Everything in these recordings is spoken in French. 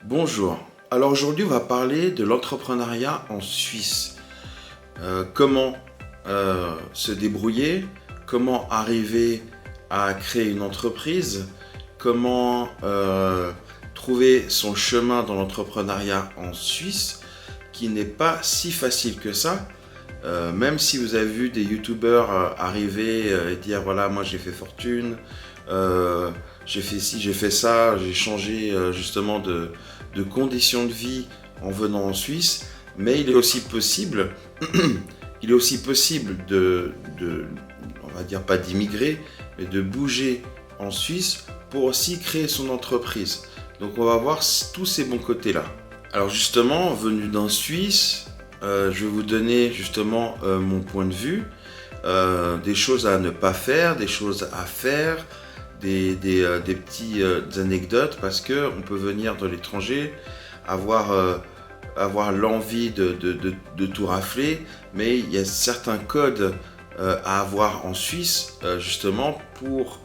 Bonjour. Alors aujourd'hui, on va parler de l'entrepreneuriat en Suisse. Comment se débrouiller, comment arriver à créer une entreprise, comment trouver son chemin dans l'entrepreneuriat en Suisse, qui n'est pas si facile que ça. Même si vous avez vu des youtubeurs arriver et dire voilà, moi j'ai fait fortune, j'ai fait ci, j'ai fait ça, j'ai changé justement de conditions de vie en venant en Suisse, mais il est aussi possible, il est aussi possible on va dire pas d'immigrer, mais de bouger en Suisse pour aussi créer son entreprise. Donc on va voir tous ces bons côtés-là. Alors justement, venu d'un Suisse, je vais vous donner justement mon point de vue, des choses à ne pas faire, des choses à faire, des petites anecdotes, parce qu'on peut venir de l'étranger, avoir l'envie de tout rafler, mais il y a certains codes à avoir en Suisse, justement pour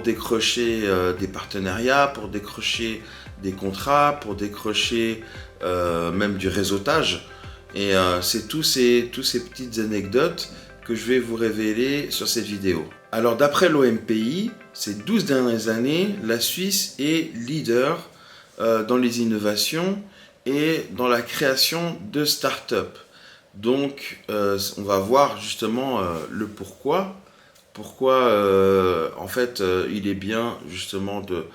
décrocher des partenariats, pour décrocher des contrats, pour décrocher même du réseautage. Et c'est tous ces petites anecdotes que je vais vous révéler sur cette vidéo. Alors d'après l'OMPI, ces 12 dernières années, la Suisse est leader dans les innovations et dans la création de start-up. Donc on va voir justement le pourquoi. Pourquoi en fait il est bien justement de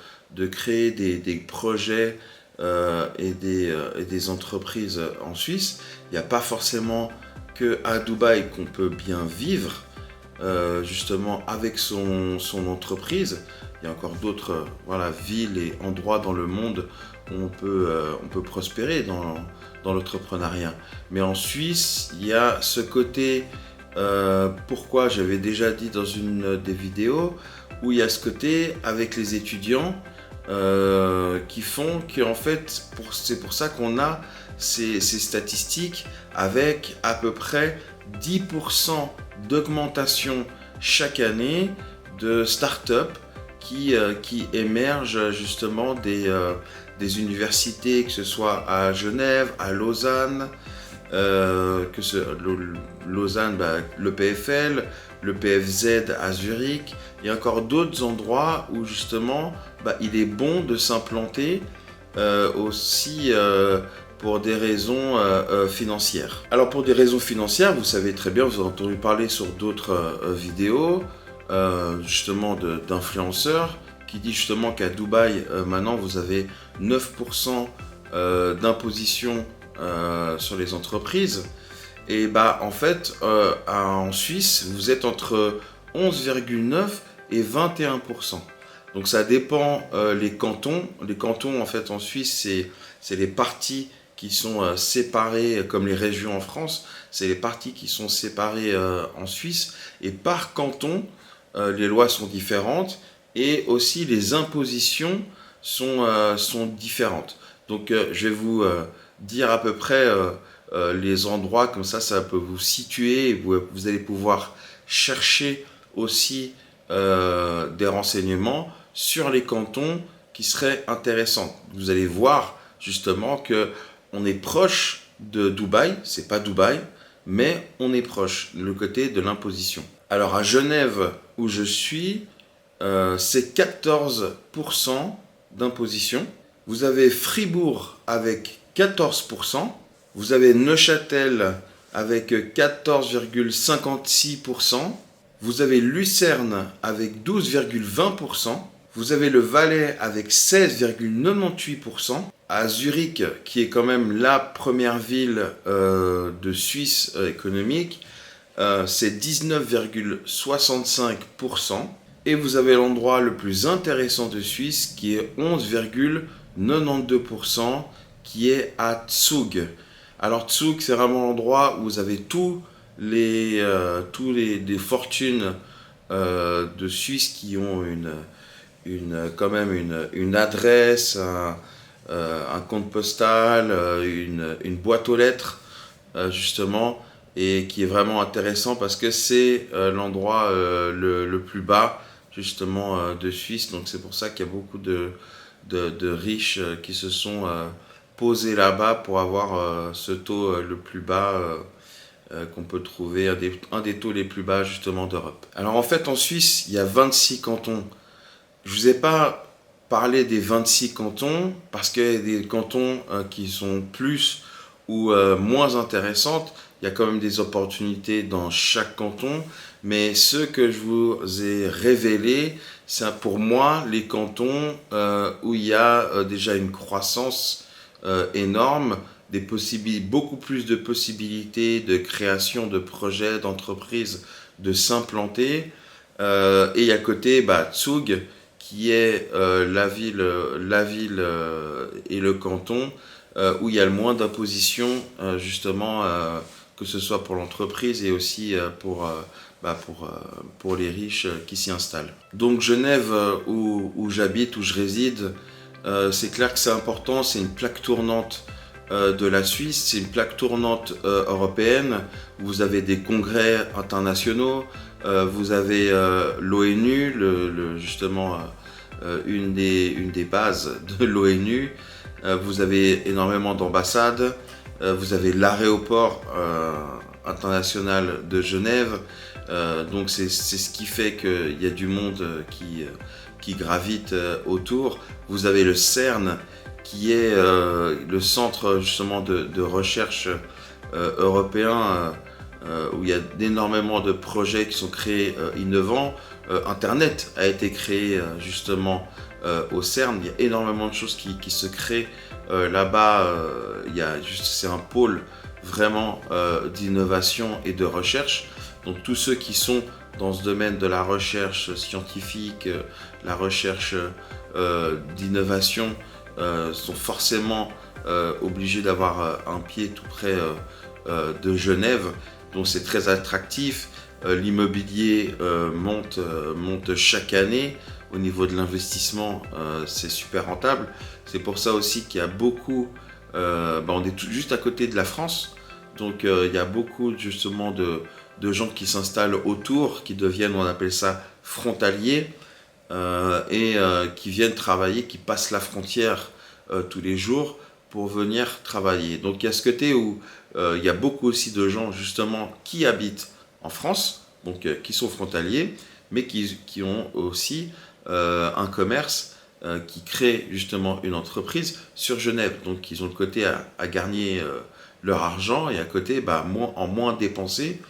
créer des projets et des entreprises en Suisse. Il n'y a pas forcément qu'à Dubaï qu'on peut bien vivre justement avec son entreprise. Il y a encore d'autres villes et endroits dans le monde où on peut prospérer dans l'entrepreneuriat. Mais en Suisse, il y a ce côté, pourquoi j'avais déjà dit dans une des vidéos, où il y a ce côté avec les étudiants qui font qu'en fait, c'est pour ça qu'on a ces statistiques avec à peu près 10% d'augmentation chaque année de start-up qui émergent justement des universités, que ce soit à Genève, à Lausanne, Lausanne, le PFL, le PFZ à Zurich. Il y a encore d'autres endroits où justement il est bon de s'implanter aussi pour des raisons financières. Alors pour des raisons financières, vous savez très bien, vous avez entendu parler sur d'autres vidéos justement d'influenceurs qui dit justement qu'à Dubaï maintenant vous avez 9% d'imposition sur les entreprises. Et en fait en Suisse vous êtes entre 11,9 et 21%. Donc ça dépend les cantons. Les cantons en fait en Suisse c'est les parties qui sont séparées comme les régions en France. C'est les parties qui sont séparées en Suisse. Et par canton, les lois sont différentes et aussi les impositions sont différentes. Donc je vais vous dire à peu près les endroits, comme ça peut vous situer et vous allez pouvoir chercher aussi des renseignements sur les cantons qui seraient intéressants. Vous allez voir justement que on est proche de Dubaï, c'est pas Dubaï, mais on est proche, le côté de l'imposition. Alors à Genève, où je suis, c'est 14% d'imposition. Vous avez Fribourg avec 14%. Vous avez Neuchâtel avec 14,56%. Vous avez Lucerne avec 12,20%. Vous avez le Valais avec 16,98%. À Zurich, qui est quand même la première ville de Suisse économique, c'est 19,65%. Et vous avez l'endroit le plus intéressant de Suisse qui est 11,92%, qui est à Zug. Alors Zug, c'est vraiment l'endroit où vous avez tous les fortunes de Suisse qui ont quand même une adresse, un compte postal, une boîte aux lettres, justement, et qui est vraiment intéressant parce que c'est l'endroit le plus bas, justement, de Suisse. Donc c'est pour ça qu'il y a beaucoup de riches qui se sont posés là-bas pour avoir ce taux le plus bas qu'on peut trouver, un des taux les plus bas justement d'Europe. Alors en fait en Suisse, il y a 26 cantons. Je ne vous ai pas parlé des 26 cantons parce qu'il y a des cantons qui sont plus ou moins intéressantes. Il y a quand même des opportunités dans chaque canton, mais ceux que je vous ai révélés, c'est pour moi les cantons où il y a déjà une croissance énorme, beaucoup plus de possibilités de création de projets, d'entreprises, de s'implanter. Et à côté, Zug, qui est la ville et le canton où il y a le moins d'imposition, justement, que ce soit pour l'entreprise et aussi pour les riches qui s'y installent. Donc Genève, où j'habite, où je réside, c'est clair que c'est important, c'est une plaque tournante de la Suisse, c'est une plaque tournante européenne. Vous avez des congrès internationaux, vous avez l'ONU, justement une des bases de l'ONU. Vous avez énormément d'ambassades, vous avez l'aéroport international de Genève. Donc c'est ce qui fait qu'il y a du monde qui gravite autour. Vous avez le CERN, qui est le centre justement de recherche européen, où il y a énormément de projets qui sont créés innovants. Internet a été créé justement au CERN. Il y a énormément de choses qui se créent là-bas. C'est un pôle vraiment d'innovation et de recherche. Donc tous ceux qui sont dans ce domaine de la recherche scientifique, la recherche d'innovation, sont forcément obligés d'avoir un pied tout près de Genève. Donc c'est très attractif. L'immobilier monte chaque année. Au niveau de l'investissement, c'est super rentable. C'est pour ça aussi qu'il y a beaucoup... on est juste à côté de la France. Donc il y a beaucoup justement de gens qui s'installent autour, qui deviennent, on appelle ça, frontaliers, et qui viennent travailler, qui passent la frontière tous les jours pour venir travailler. Donc il y a ce côté où il y a beaucoup aussi de gens justement qui habitent en France, donc qui sont frontaliers, mais qui ont aussi un commerce qui crée justement une entreprise sur Genève. Donc ils ont le côté à gagner leur argent et à côté en moins dépenser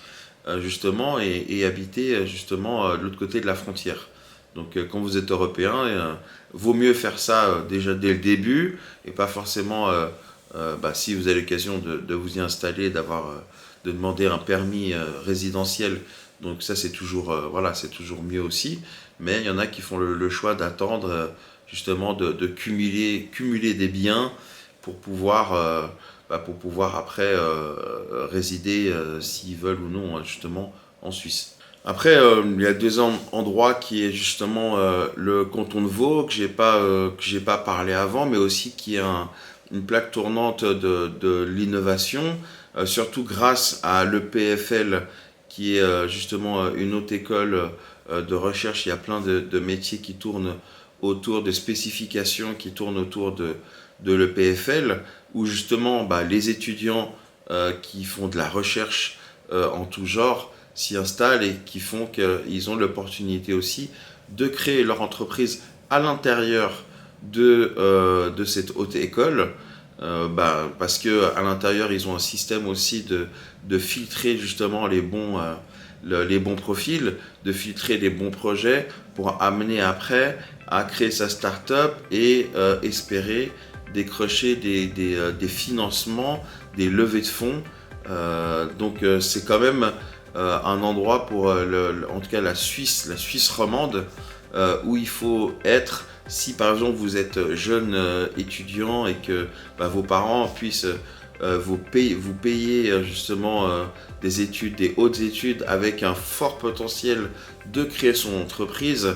justement et habiter justement de l'autre côté de la frontière. Donc quand vous êtes européen, vaut mieux faire ça déjà dès le début et pas forcément si vous avez l'occasion de vous y installer, de demander un permis résidentiel. Donc ça c'est toujours c'est toujours mieux aussi. Mais il y en a qui font le choix d'attendre justement de cumuler des biens pour pouvoir après résider s'ils veulent ou non justement en Suisse. Après, il y a deux endroits qui est justement le canton de Vaud que j'ai pas parlé avant, mais aussi qui est une plaque tournante de l'innovation, surtout grâce à l'EPFL, qui est justement une haute école de recherche. Il y a plein de métiers qui tournent autour de spécifications, qui tournent autour de l'EPFL, où justement les étudiants qui font de la recherche en tout genre s'y installent et qui font qu'ils ont l'opportunité aussi de créer leur entreprise à l'intérieur de cette haute école, parce qu'à l'intérieur ils ont un système aussi de filtrer justement les bons profils, de filtrer les bons projets pour amener après à créer sa start-up et espérer décrocher des financements, des levées de fonds. Donc c'est quand même un endroit pour, en tout cas la Suisse romande, où il faut être, si par exemple vous êtes jeune étudiant et que vos parents puissent vous payer justement des hautes études avec un fort potentiel de créer son entreprise,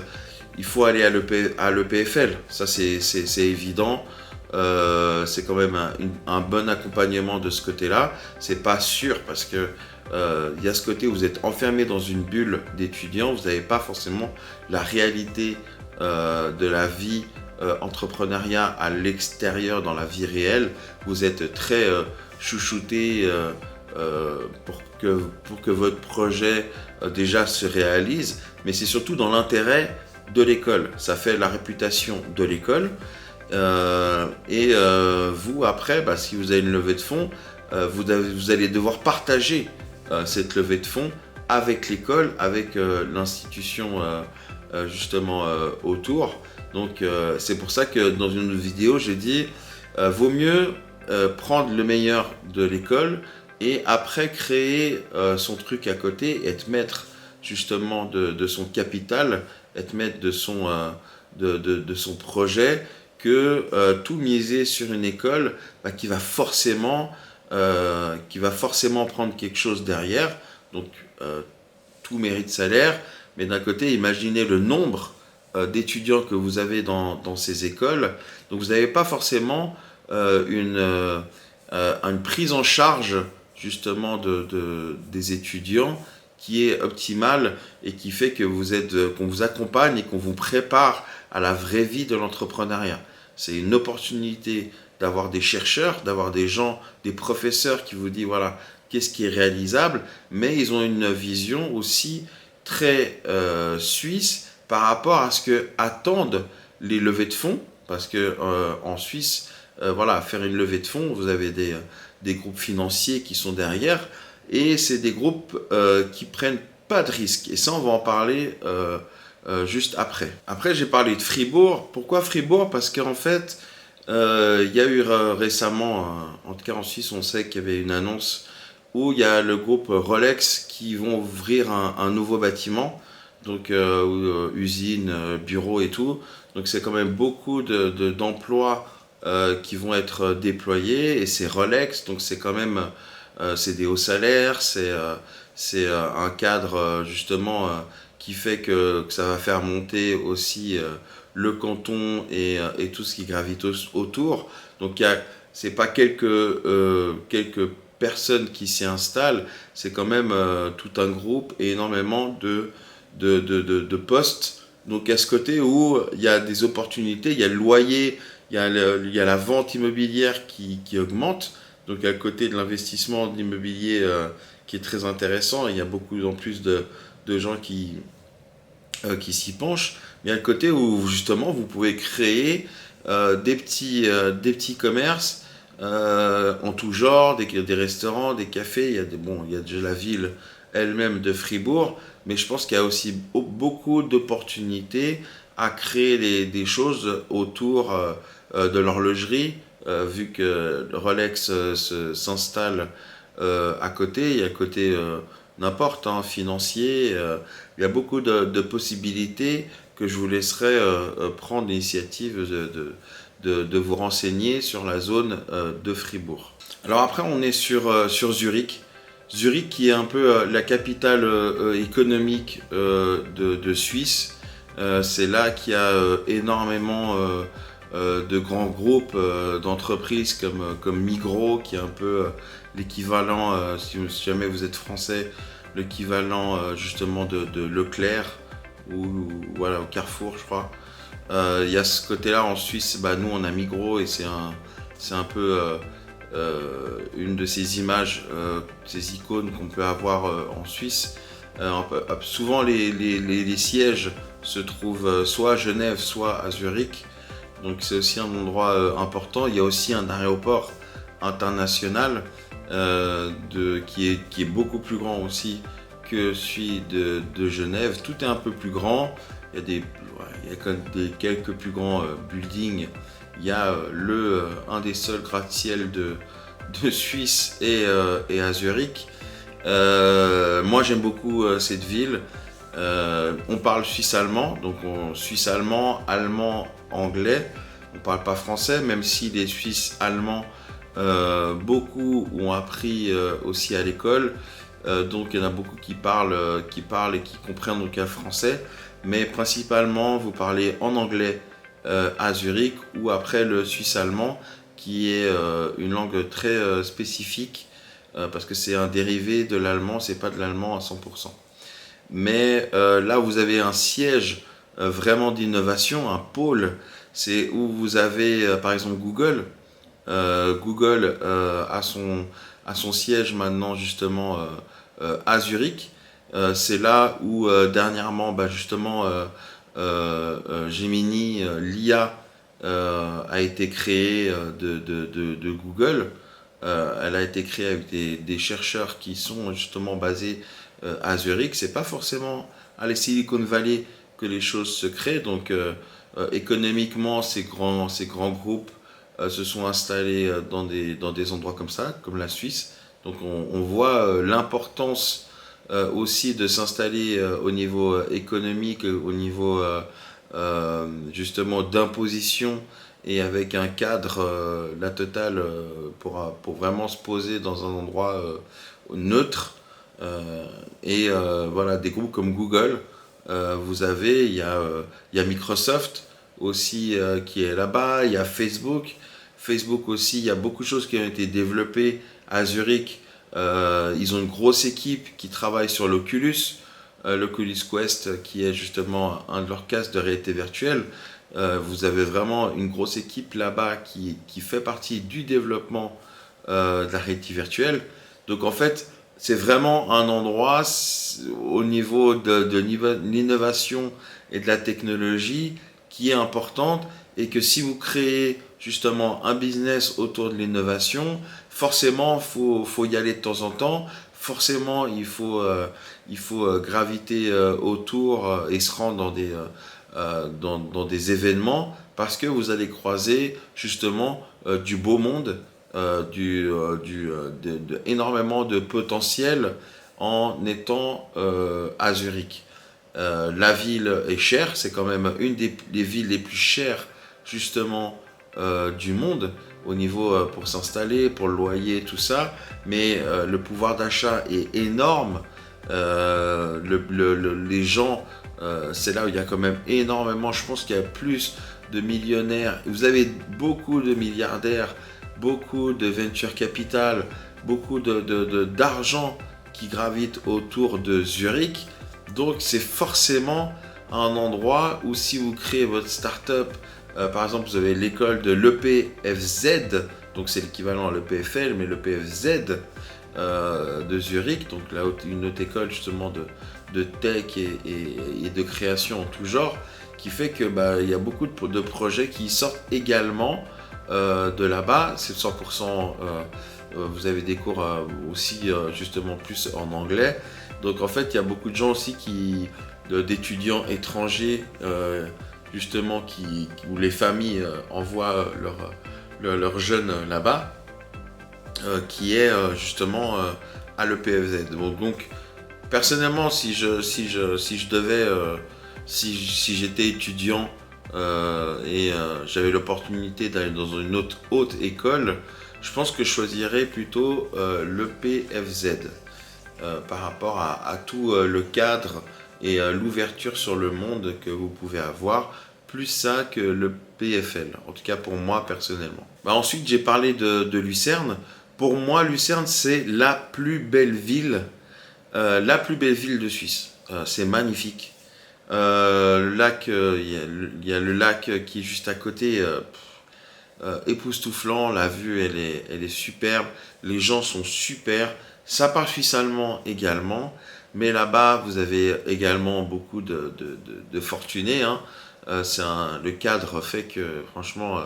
il faut aller à l'EPFL. Ça c'est évident. C'est quand même un bon accompagnement de ce côté-là. C'est pas sûr parce que il y a ce côté où vous êtes enfermé dans une bulle d'étudiants, vous n'avez pas forcément la réalité de la vie entrepreneuriat à l'extérieur, dans la vie réelle. Vous êtes très chouchouté pour que votre projet déjà se réalise, mais c'est surtout dans l'intérêt de l'école. Ça fait la réputation de l'école. Vous, après, si vous avez une levée de fonds, vous allez devoir partager cette levée de fonds avec l'école, avec l'institution justement autour. Donc c'est pour ça que dans une vidéo, j'ai dit vaut mieux prendre le meilleur de l'école et après créer son truc à côté, être maître justement de son capital, être maître de son projet, que tout miser sur une école qui va forcément prendre quelque chose derrière. Donc tout mérite salaire, mais d'un côté, imaginez le nombre d'étudiants que vous avez dans ces écoles. Donc vous n'avez pas forcément une prise en charge justement des étudiants qui est optimale et qui fait que qu'on vous accompagne et qu'on vous prépare à la vraie vie de l'entrepreneuriat. C'est une opportunité d'avoir des chercheurs, d'avoir des gens, des professeurs qui vous disent voilà, qu'est-ce qui est réalisable, mais ils ont une vision aussi très suisse par rapport à ce que attendent les levées de fonds, parce que en Suisse, faire une levée de fonds, vous avez des groupes financiers qui sont derrière, et c'est des groupes qui prennent pas de risques. Et ça, on va en parler juste après. Après, j'ai parlé de Fribourg. Pourquoi Fribourg? Parce qu'en fait, il y a eu récemment, en tout cas en Suisse, on sait qu'il y avait une annonce où il y a le groupe Rolex qui vont ouvrir un nouveau bâtiment, donc usine, bureau et tout. Donc c'est quand même beaucoup d'emplois qui vont être déployés, et c'est Rolex, donc c'est quand même c'est des hauts salaires, c'est un cadre justement qui fait que ça va faire monter aussi le canton et tout ce qui gravite autour. Donc c'est pas quelques personnes qui s'y installent, c'est quand même tout un groupe et énormément de postes. Donc à ce côté où il y a des opportunités, il y a le loyer, il y a la vente immobilière qui augmente. Donc il y a le côté de l'investissement de l'immobilier qui est très intéressant. Il y a beaucoup en plus de gens qui s'y penchent. Il y a le côté où justement vous pouvez créer des petits commerces en tout genre, des restaurants, des cafés. Il y a déjà la ville elle-même de Fribourg, mais je pense qu'il y a aussi beaucoup d'opportunités à créer des choses autour de l'horlogerie, vu que Rolex s'installe à côté. Il y a le côté n'importe, financier. Il y a beaucoup de possibilités que je vous laisserai prendre l'initiative de vous renseigner sur la zone de Fribourg. Alors après, on est sur Zurich. Zurich qui est un peu la capitale économique de Suisse. C'est là qu'il y a énormément de grands groupes d'entreprises comme Migros, qui est un peu l'équivalent, si jamais vous êtes français, l'équivalent justement de Leclerc ou voilà, au Carrefour, je crois. Il y a ce côté-là en Suisse, nous on a Migros et c'est un peu une de ces images, ces icônes qu'on peut avoir en Suisse. Souvent les sièges se trouvent soit à Genève, soit à Zurich. Donc c'est aussi un endroit important. Il y a aussi un aéroport international qui est beaucoup plus grand aussi que celui de Genève. Tout est un peu plus grand. Il y a quand même quelques plus grands buildings. Il y a un des seuls gratte-ciel de Suisse et à Zurich. Moi j'aime beaucoup cette ville. On parle suisse-allemand, donc suisse-allemand, allemand, anglais. On ne parle pas français, même si les Suisses allemands, beaucoup ont appris aussi à l'école. Donc il y en a beaucoup qui parlent et qui comprennent donc le français. Mais principalement, vous parlez en anglais à Zurich, ou après le suisse-allemand, qui est une langue très spécifique, parce que c'est un dérivé de l'allemand, c'est pas de l'allemand à 100%. Mais là, vous avez un siège vraiment d'innovation, un pôle c'est où vous avez par exemple Google. Google a son siège maintenant justement à Zurich. C'est là où dernièrement justement Gemini, l'IA, a été créée de Google. Elle a été créée avec des chercheurs qui sont justement basés à Zurich. C'est pas forcément à la Silicon Valley que les choses se créent. Donc économiquement, ces grands groupes se sont installés dans des endroits comme ça, comme la Suisse. Donc on voit l'importance aussi de s'installer au niveau économique, au niveau justement d'imposition et avec un cadre, la totale, pour vraiment se poser dans un endroit neutre. Voilà, des groupes comme Google, il y a Microsoft aussi qui est là-bas, il y a Facebook. Facebook aussi, il y a beaucoup de choses qui ont été développées à Zurich. Ils ont une grosse équipe qui travaille sur l'Oculus Quest, qui est justement un de leurs casques de réalité virtuelle. Vous avez vraiment une grosse équipe là-bas qui fait partie du développement de la réalité virtuelle. Donc en fait, c'est vraiment un endroit au niveau de l'innovation et de la technologie qui est importante, et que si vous créez justement un business autour de l'innovation, forcément faut y aller de temps en temps, forcément il faut graviter autour et se rendre dans des événements, parce que vous allez croiser justement du beau monde, énormément de potentiel en étant à Zurich. La ville est chère, c'est quand même une des villes les plus chères justement du monde au niveau pour s'installer, pour le loyer, tout ça, mais le pouvoir d'achat est énorme. Les gens, c'est là où il y a quand même énormément, je pense qu'il y a plus de millionnaires, vous avez beaucoup de milliardaires, beaucoup de venture capital, beaucoup d'argent qui gravitent autour de Zurich. Donc c'est forcément un endroit où si vous créez votre start-up, par exemple vous avez l'école de l'EPFZ, donc c'est l'équivalent à l'EPFL, mais l'EPFZ de Zurich, donc là une autre école justement de tech et de création en tout genre, qui fait que il y a beaucoup de projets qui sortent également de là-bas. C'est 100%, vous avez des cours aussi justement plus en anglais. Donc en fait, il y a beaucoup de gens aussi d'étudiants étrangers justement où les familles envoient leurs jeunes là-bas, qui est justement à l'EPFZ. Donc personnellement, si j'étais étudiant j'avais l'opportunité d'aller dans une autre haute école, je pense que je choisirais plutôt l'EPFZ par rapport à tout le cadre et l'ouverture sur le monde que vous pouvez avoir, plus ça que le PFL, en tout cas pour moi personnellement. Ensuite, j'ai parlé de Lucerne. Pour moi, Lucerne, c'est la plus belle ville de Suisse. C'est magnifique. Le lac, il y a le lac qui est juste à côté, époustouflant. La vue, elle est superbe. Les gens sont super. Ça parle suisse allemand également. Mais là-bas, vous avez également beaucoup de fortunés, hein. Le cadre fait que, franchement,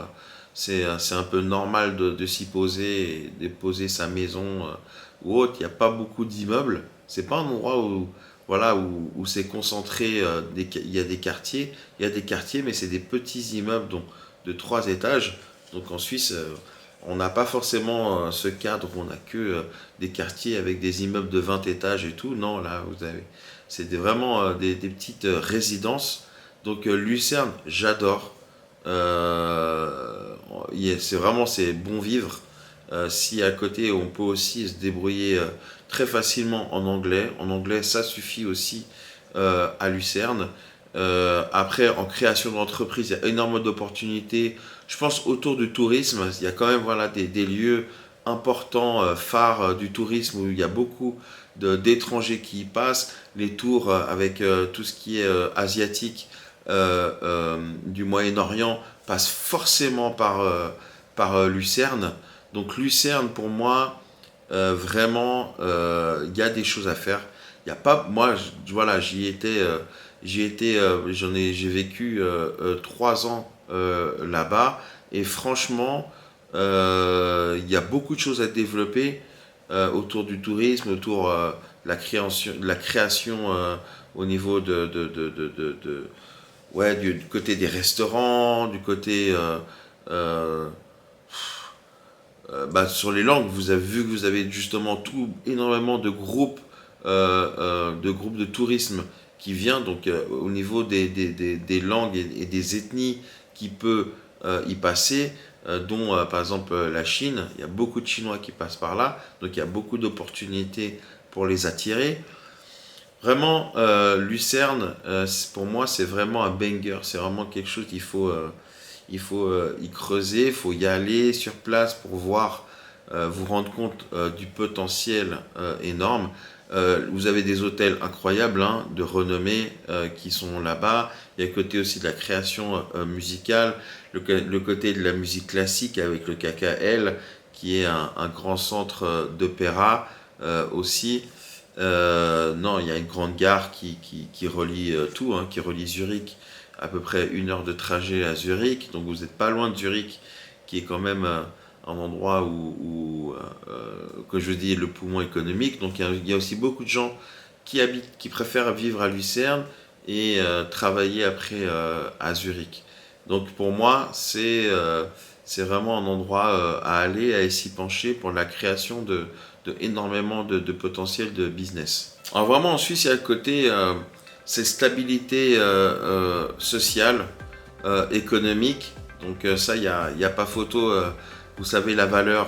c'est un peu normal de s'y poser et de poser sa maison ou autre. Il n'y a pas beaucoup d'immeubles. C'est pas un endroit où c'est concentré. Il y a des quartiers. Il y a des quartiers, mais c'est des petits immeubles de 3 étages. Donc en Suisse, on n'a pas forcément ce cadre où on n'a que des quartiers avec des immeubles de 20 étages et tout. Non, là, c'est vraiment des petites résidences. Donc Lucerne, j'adore. C'est bon vivre. Si à côté on peut aussi se débrouiller très facilement en anglais. En anglais, ça suffit aussi à Lucerne. Après, en création d'entreprise, il y a énormément d'opportunités. Je pense autour du tourisme, il y a quand même des lieux importants, phares du tourisme, où il y a beaucoup d'étrangers qui y passent. Les tours avec tout ce qui est asiatique du Moyen-Orient passe forcément par Lucerne. Donc Lucerne, pour moi, vraiment, il y a des choses à faire. Il y a pas, moi, voilà, j'ai vécu 3 ans là-bas et franchement, il y a beaucoup de choses à développer autour du tourisme, autour de la création au niveau ouais, du côté des restaurants, du côté euh, sur les langues. Vous avez vu que vous avez justement énormément de groupes de tourisme qui vient donc au niveau des langues et des ethnies qui peut y passer, dont par exemple la Chine. Il y a beaucoup de Chinois qui passent par là, donc il y a beaucoup d'opportunités pour les attirer. Vraiment, Lucerne, pour moi, c'est vraiment un banger. C'est vraiment quelque chose qu'il faut y creuser, il faut y aller sur place pour voir, vous rendre compte du potentiel énorme. Vous avez des hôtels incroyables, hein, de renommée, qui sont là-bas. Il y a le côté aussi de la création musicale, le côté de la musique classique avec le KKL, qui est un grand centre d'opéra aussi. Non, il y a une grande gare qui relie tout, hein, qui relie Zurich, à peu près 1 heure de trajet à Zurich. Donc vous n'êtes pas loin de Zurich, qui est quand même un endroit que je dis, le poumon économique. Donc il y a aussi beaucoup de gens qui préfèrent vivre à Lucerne et travailler après à Zurich. Donc pour moi, c'est vraiment un endroit à aller, à s'y pencher pour la création de énormément de potentiel de business. Alors vraiment en Suisse, il y a le côté, cette stabilité sociale, économique. Donc ça, il y a pas photo. Vous savez la valeur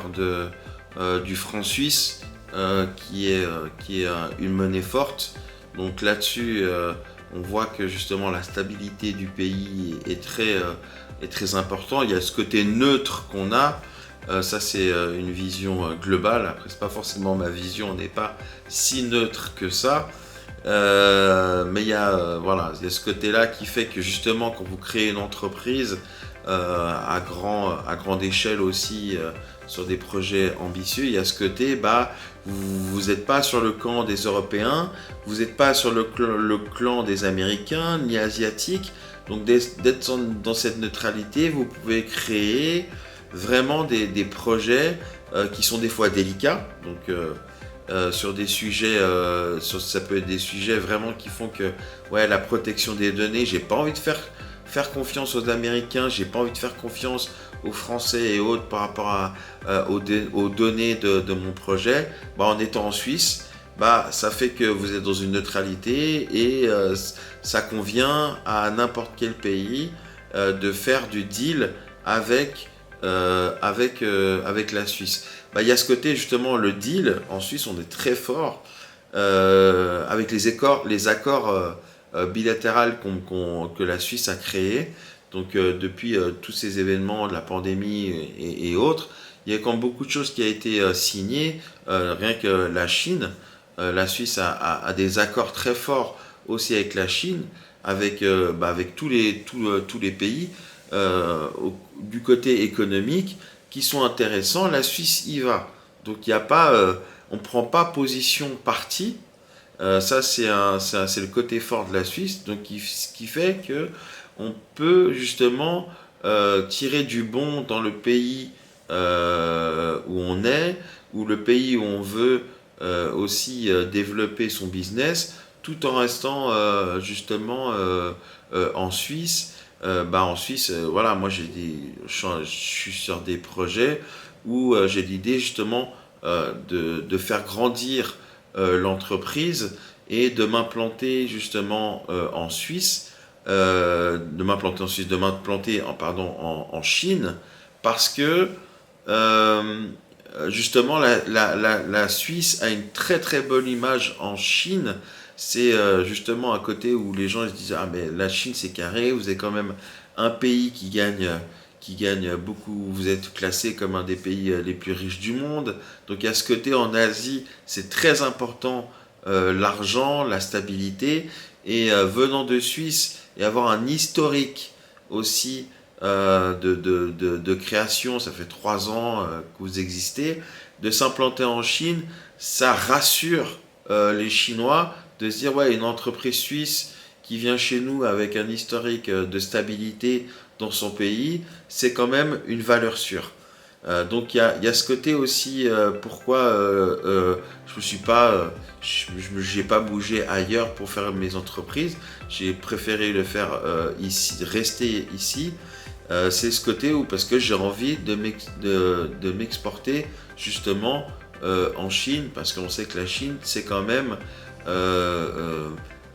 du franc suisse, qui est une monnaie forte. Donc là-dessus, on voit que justement la stabilité du pays est très important. Il y a ce côté neutre qu'on a. Ça, c'est une vision globale. Après, c'est pas forcément ma vision. On n'est pas si neutre que ça. Mais voilà, il y a ce côté-là qui fait que justement, quand vous créez une entreprise à grande échelle aussi, sur des projets ambitieux, il y a ce côté, vous n'êtes pas sur le camp des Européens, vous n'êtes pas sur le clan des Américains, ni Asiatiques. Donc d'être dans cette neutralité, vous pouvez créer vraiment des projets qui sont des fois délicats. Donc sur des sujets, ça peut être des sujets vraiment qui font que, ouais, la protection des données, j'ai pas envie de faire confiance aux Américains, j'ai pas envie de faire confiance aux Français et autres par rapport aux données de mon projet. En étant en Suisse, ça fait que vous êtes dans une neutralité et ça convient à n'importe quel pays de faire du deal avec la Suisse. Il y a ce côté justement, le deal, en Suisse on est très fort avec les accords bilatéraux que la Suisse a créés. Donc depuis tous ces événements de la pandémie et autres, il y a quand même beaucoup de choses qui ont été signées. Rien que la Chine, la Suisse a des accords très forts aussi avec la Chine, avec tous les pays du côté économique qui sont intéressants. La Suisse y va. Donc il y a pas, on ne prend pas position parti. Ça, c'est le côté fort de la Suisse, donc ce qui fait que on peut justement tirer du bon dans le pays où on est, ou le pays où on veut aussi développer son business, tout en restant justement en Suisse. En Suisse, voilà, moi je suis sur des projets où j'ai l'idée justement de faire grandir l'entreprise et de m'implanter justement en Suisse, de m'implanter en Chine, parce que justement la Suisse a une très très bonne image en Chine. C'est justement un côté où les gens se disent, ah mais la Chine c'est carré, vous êtes quand même un pays qui gagne beaucoup, vous êtes classé comme un des pays les plus riches du monde. Donc à ce côté, en Asie, c'est très important, l'argent, la stabilité. Et venant de Suisse et avoir un historique aussi de création, ça fait 3 ans que vous existez, de s'implanter en Chine, ça rassure les Chinois de se dire ouais, une entreprise suisse qui vient chez nous avec un historique de stabilité dans son pays, c'est quand même une valeur sûre. Donc il y a ce côté aussi pourquoi je me suis pas j'ai pas bougé ailleurs pour faire mes entreprises. J'ai préféré le faire ici, rester ici. C'est ce côté où parce que j'ai envie de m'exporter justement en Chine parce qu'on sait que la Chine c'est quand même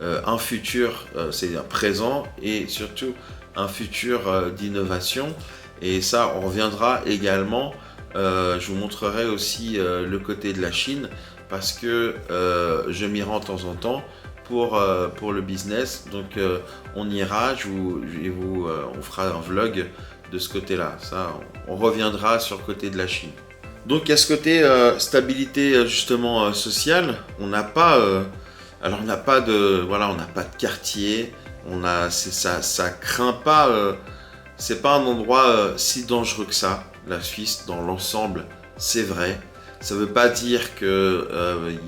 un futur, c'est un présent et surtout un futur d'innovation. Et ça, on reviendra également. Je vous montrerai aussi le côté de la Chine parce que je m'y rends de temps en temps pour le business. Donc, on ira, on fera un vlog de ce côté-là. Ça, on reviendra sur le côté de la Chine. Donc, il y a ce côté stabilité justement sociale. On n'a pas, alors on n'a pas de quartier. Ça craint pas. C'est pas un endroit si dangereux que ça, la Suisse, dans l'ensemble, c'est vrai. Ça veut pas dire que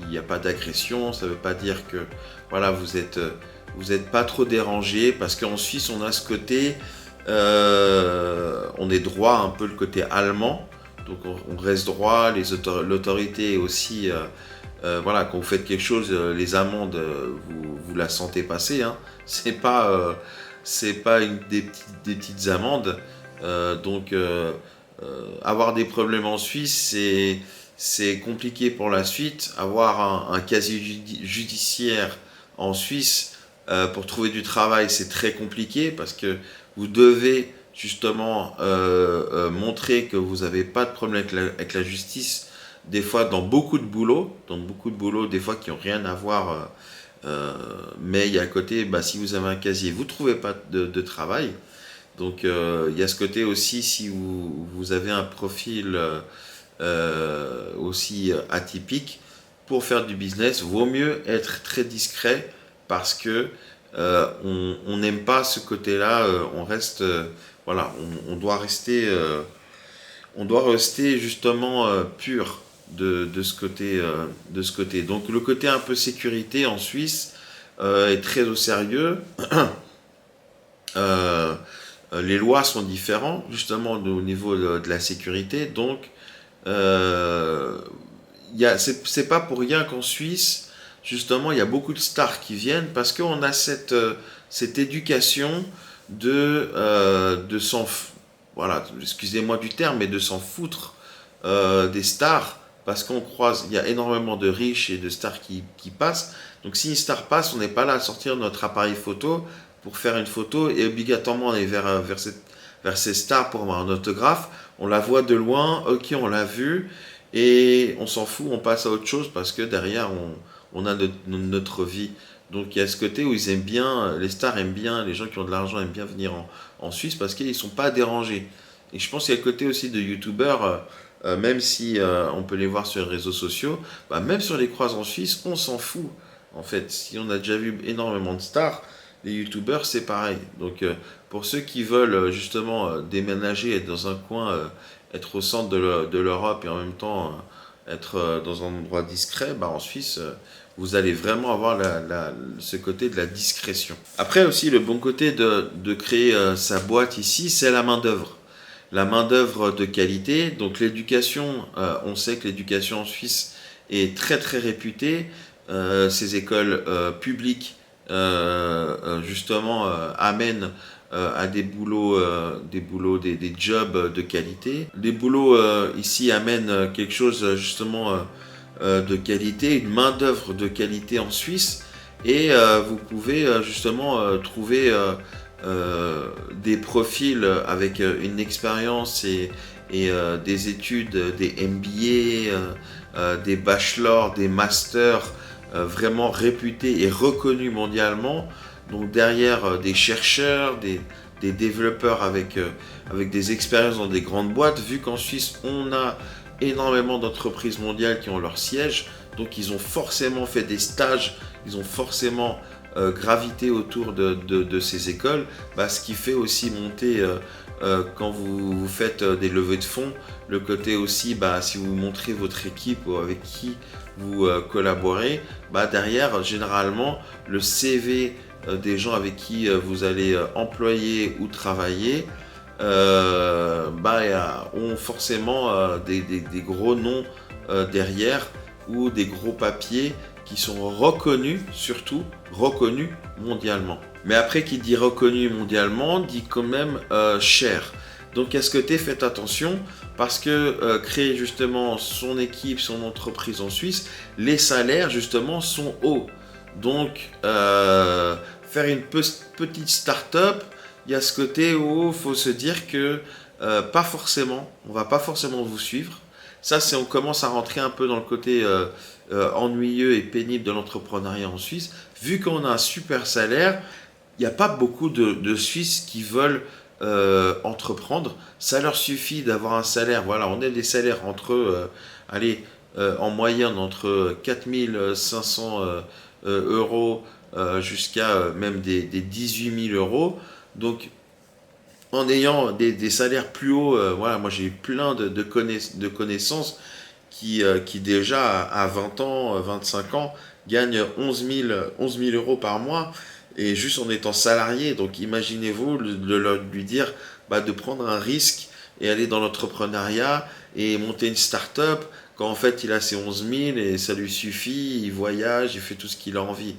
il n'y a pas d'agression, ça veut pas dire que voilà, vous êtes pas trop dérangé, parce qu'en Suisse, on a ce côté, on est droit, un peu le côté allemand, donc on reste droit, l'autorité aussi, voilà, quand vous faites quelque chose, les amendes, vous la sentez passer, hein. C'est pas des petites amendes. Donc, avoir des problèmes en Suisse, c'est compliqué pour la suite. Avoir un casier judiciaire en Suisse pour trouver du travail, c'est très compliqué parce que vous devez justement montrer que vous n'avez pas de problème avec la justice. Des fois, dans beaucoup de boulots, des fois qui n'ont rien à voir. Mais il y a un côté, si vous avez un casier, vous ne trouvez pas de travail. Donc il y a ce côté aussi, si vous avez un profil aussi atypique, pour faire du business, vaut mieux être très discret parce que on n'aime pas ce côté-là. On reste, voilà, on doit rester justement pur de ce côté. Donc le côté un peu sécurité en Suisse est très au sérieux. Les lois sont différentes justement au niveau de la sécurité. Donc c'est pas pour rien qu'en Suisse justement il y a beaucoup de stars qui viennent parce qu'on a cette éducation de voilà, excusez-moi du terme, mais de s'en foutre des stars. Parce qu'on croise, il y a énormément de riches et de stars qui passent. Donc si une star passe, on n'est pas là à sortir notre appareil photo pour faire une photo et obligatoirement aller vers ces stars pour avoir un autographe. On la voit de loin, ok, on l'a vu et on s'en fout, on passe à autre chose parce que derrière on a notre vie. Donc il y a ce côté où ils aiment bien, les stars aiment bien, les gens qui ont de l'argent aiment bien venir en Suisse parce qu'ils ne sont pas dérangés. Et je pense qu'il y a le côté aussi de youtubeurs. Même si on peut les voir sur les réseaux sociaux, même sur les croises en Suisse, on s'en fout. En fait, si on a déjà vu énormément de stars, les youtubeurs, c'est pareil. Donc, pour ceux qui veulent justement déménager, être dans un coin, être au centre de l'Europe et en même temps être dans un endroit discret, en Suisse, vous allez vraiment avoir ce côté de la discrétion. Après aussi, le bon côté de créer sa boîte ici, c'est la main-d'œuvre. La main-d'œuvre de qualité, donc l'éducation, on sait que l'éducation en Suisse est très très réputée. Ces écoles publiques justement amènent à des boulots, des jobs de qualité. Les boulots ici amènent quelque chose justement de qualité, une main-d'œuvre de qualité en Suisse, et vous pouvez justement trouver des profils avec une expérience et des études, des MBA, des bachelors, des masters vraiment réputés et reconnus mondialement. Donc derrière des chercheurs, des développeurs avec des expériences dans des grandes boîtes, vu qu'en Suisse on a énormément d'entreprises mondiales qui ont leur siège, donc ils ont forcément fait des stages, ils ont forcément graviter autour de ces écoles, ce qui fait aussi monter, quand vous faites des levées de fonds, le côté aussi, si vous montrez votre équipe ou avec qui vous collaborez, derrière, généralement, le CV des gens avec qui vous allez employer ou travailler, ont forcément des gros noms derrière, ou des gros papiers qui sont reconnus, surtout reconnus mondialement. Mais après, qui dit reconnu mondialement, dit quand même cher. Donc à ce côté, faites attention, parce que créer justement son équipe, son entreprise en Suisse, les salaires justement sont hauts. Donc faire une petite start-up, il y a ce côté où il faut se dire que pas forcément, on va pas forcément vous suivre. Ça, on commence à rentrer un peu dans le côté ennuyeux et pénible de l'entrepreneuriat en Suisse. Vu qu'on a un super salaire, il n'y a pas beaucoup de Suisses qui veulent entreprendre. Ça leur suffit d'avoir un salaire. Voilà, on a des salaires entre, en moyenne, entre 4500 euros jusqu'à même des 18 000 euros. Donc, en ayant des salaires plus hauts, moi j'ai eu plein de connaissances qui déjà à 20 ans, 25 ans, gagnent 11 000 euros par mois, et juste en étant salarié. Donc imaginez-vous lui dire de prendre un risque et aller dans l'entrepreneuriat et monter une start-up, quand en fait il a ses 11 000 et ça lui suffit, il voyage, il fait tout ce qu'il a envie.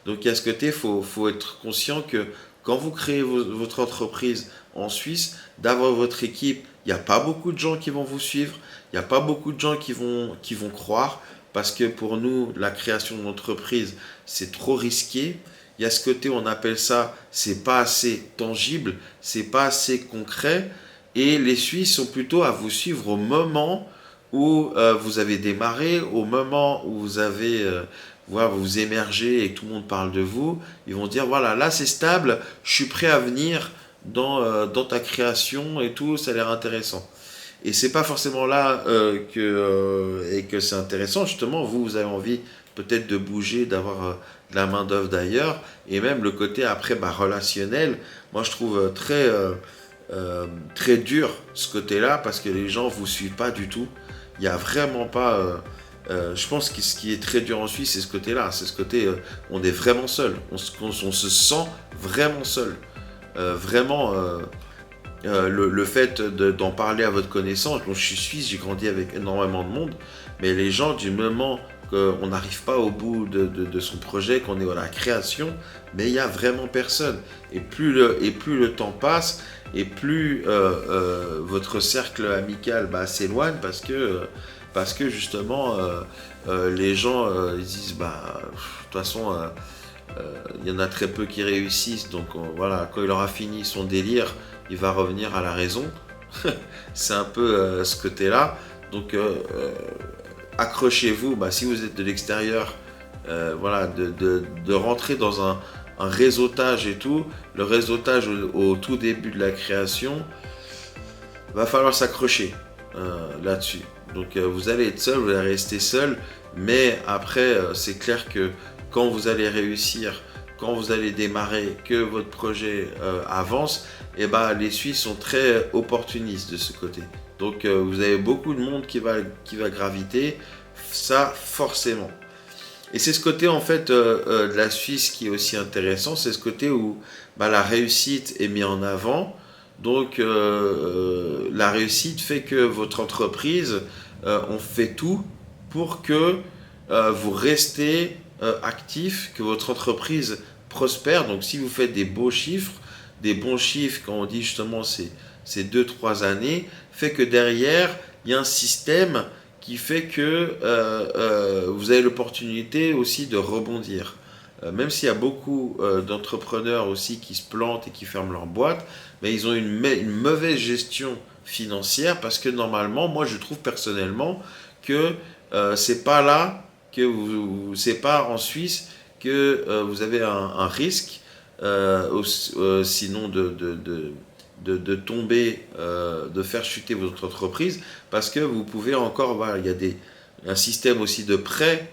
Donc à ce côté, il faut être conscient que quand vous créez votre entreprise en Suisse, d'avoir votre équipe, il n'y a pas beaucoup de gens qui vont vous suivre, il n'y a pas beaucoup de gens qui vont croire, parce que pour nous, la création d'entreprise, c'est trop risqué. Il y a ce côté, on appelle ça, c'est pas assez tangible, c'est pas assez concret, et les Suisses sont plutôt à vous suivre au moment où vous avez démarré, au moment où vous avez vous émergez et tout le monde parle de vous. Ils vont dire, voilà, là c'est stable, je suis prêt à venir dans ta création et tout, ça a l'air intéressant. Et c'est pas forcément là que c'est intéressant. Justement, vous avez envie peut-être de bouger, d'avoir de la main d'œuvre d'ailleurs, et même le côté après relationnel. Moi, je trouve très dur ce côté-là, parce que les gens vous suivent pas du tout. Il y a vraiment pas. Je pense que ce qui est très dur en Suisse, c'est ce côté-là. C'est ce côté, on est vraiment seul. On se sent vraiment seul. Vraiment. Le fait d'en parler à votre connaissance, je suis suisse, j'ai grandi avec énormément de monde, mais les gens, du moment qu'on n'arrive pas au bout de son projet, qu'on est à la création, mais il n'y a vraiment personne. Et plus le temps passe, et plus votre cercle amical s'éloigne, parce que justement, les gens ils disent, de toute façon, il y en a très peu qui réussissent, donc voilà, quand il aura fini son délire, il va revenir à la raison. C'est un peu ce côté-là. Donc accrochez-vous, si vous êtes de l'extérieur, de rentrer dans un réseautage et tout. Le réseautage au tout début de la création, va falloir s'accrocher là-dessus. Donc vous allez être seul, vous allez rester seul, mais après c'est clair que quand vous allez réussir, quand vous allez démarrer, que votre projet avance, les Suisses sont très opportunistes de ce côté. Donc vous avez beaucoup de monde qui va graviter, ça forcément. Et c'est ce côté en fait de la Suisse qui est aussi intéressant, c'est ce côté où la réussite est mise en avant. Donc la réussite fait que votre entreprise, on fait tout pour que vous restez actif, que votre entreprise prospère. Donc si vous faites des beaux chiffres, des bons chiffres, quand on dit justement ces 2-3 années, fait que derrière, il y a un système qui fait que vous avez l'opportunité aussi de rebondir. Même s'il y a beaucoup d'entrepreneurs aussi qui se plantent et qui ferment leur boîte, mais ils ont une mauvaise gestion financière, parce que normalement, moi je trouve personnellement que c'est pas là que c'est pas en Suisse que vous avez un risque, sinon de tomber, de faire chuter votre entreprise, parce que vous pouvez encore, il y a un système aussi de prêt